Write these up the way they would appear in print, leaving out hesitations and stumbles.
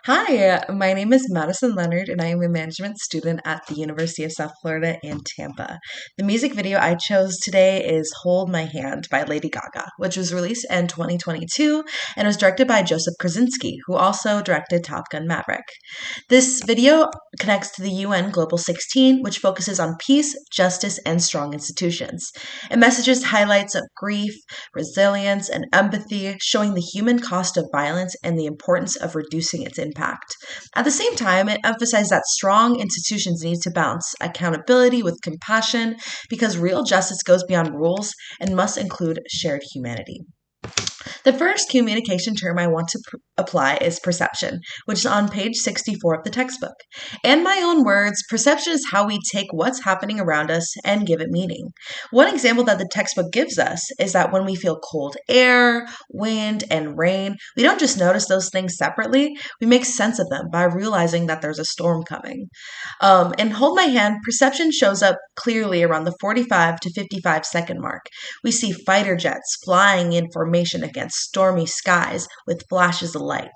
Hi, my name is Madison Leonard, and I am a management student at the University of South Florida in Tampa. The music video I chose today is Hold My Hand by Lady Gaga, which was released in 2022 and was directed by Joseph Krasinski, who also directed Top Gun Maverick. This video connects to the UN Global 16, which focuses on peace, justice, and strong institutions. It messages highlights of grief, resilience, and empathy, showing the human cost of violence and the importance of reducing its impact. At the same time, it emphasized that strong institutions need to balance accountability with compassion because real justice goes beyond rules and must include shared humanity. The first communication term I want to apply is perception, which is on page 64 of the textbook. In my own words, perception is how we take what's happening around us and give it meaning. One example that the textbook gives us is that when we feel cold air, wind, and rain, we don't just notice those things separately, we make sense of them by realizing that there's a storm coming. In Hold My Hand, perception shows up clearly around the 45 to 55-second mark. We see fighter jets flying in formation against stormy skies with flashes of light.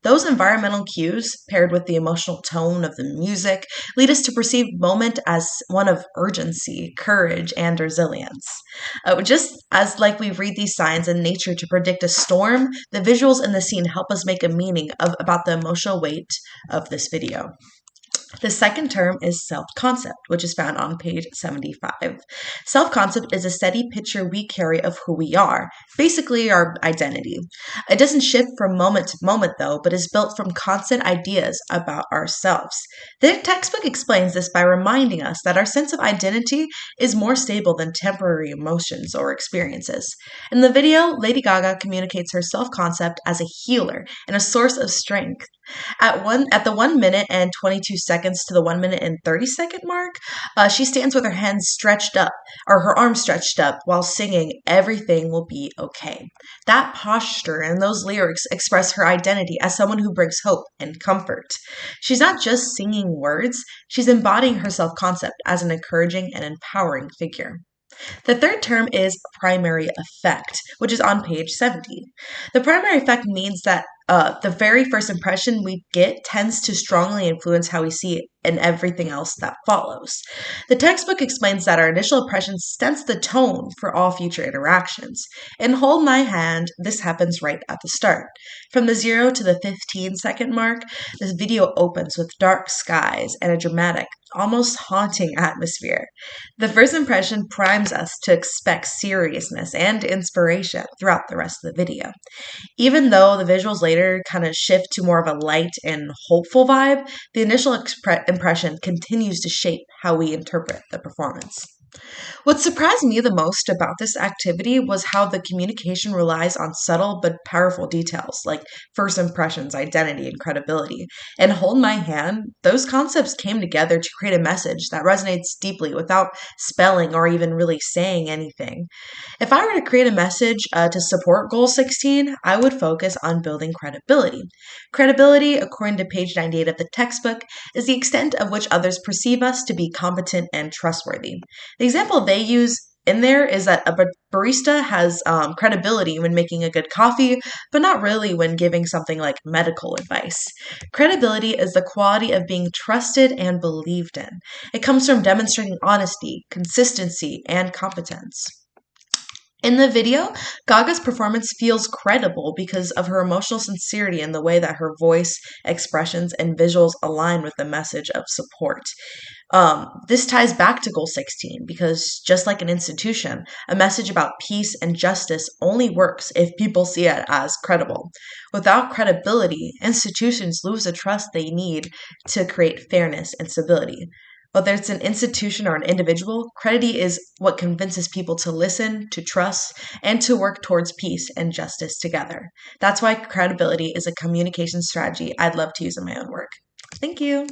Those environmental cues, paired with the emotional tone of the music, lead us to perceive moment as one of urgency, courage, and resilience. Just as like we read these signs in nature to predict a storm, the visuals in the scene help us make a meaning about the emotional weight of this video. The second term is self-concept, which is found on page 75. Self-concept is a steady picture we carry of who we are, basically our identity. It doesn't shift from moment to moment, though, but is built from constant ideas about ourselves. The textbook explains this by reminding us that our sense of identity is more stable than temporary emotions or experiences. In the video, Lady Gaga communicates her self-concept as a healer and a source of strength. At the 1 minute and 22 seconds to the 1 minute and 30-second mark, she stands with her hands stretched up, or her arms stretched up, while singing "Everything Will Be Okay." That posture and those lyrics express her identity as someone who brings hope and comfort. She's not just singing words, she's embodying her self-concept as an encouraging and empowering figure. The third term is primary effect, which is on page 70. The primary effect means that the very first impression we get tends to strongly influence how we see it and everything else that follows. The textbook explains that our initial impressions sets the tone for all future interactions. In Hold My Hand, this happens right at the start. From the 0 to the 15-second mark, this video opens with dark skies and a dramatic, almost haunting atmosphere. The first impression primes us to expect seriousness and inspiration throughout the rest of the video. Even though the visuals later kind of shift to more of a light and hopeful vibe, the initial impression continues to shape how we interpret the performance. What surprised me the most about this activity was how the communication relies on subtle but powerful details like first impressions, identity, and credibility. And Hold My Hand, those concepts came together to create a message that resonates deeply without spelling or even really saying anything. If I were to create a message to support Goal 16, I would focus on building credibility. Credibility, according to page 98 of the textbook, is the extent of which others perceive us to be competent and trustworthy. The example they use in there is that a barista has credibility when making a good coffee, but not really when giving something like medical advice. Credibility is the quality of being trusted and believed in. It comes from demonstrating honesty, consistency, and competence. In the video, Gaga's performance feels credible because of her emotional sincerity and the way that her voice, expressions, and visuals align with the message of support. This ties back to Goal 16 because, just like an institution, a message about peace and justice only works if people see it as credible. Without credibility, institutions lose the trust they need to create fairness and stability. Whether it's an institution or an individual, credibility is what convinces people to listen, to trust, and to work towards peace and justice together. That's why credibility is a communication strategy I'd love to use in my own work. Thank you.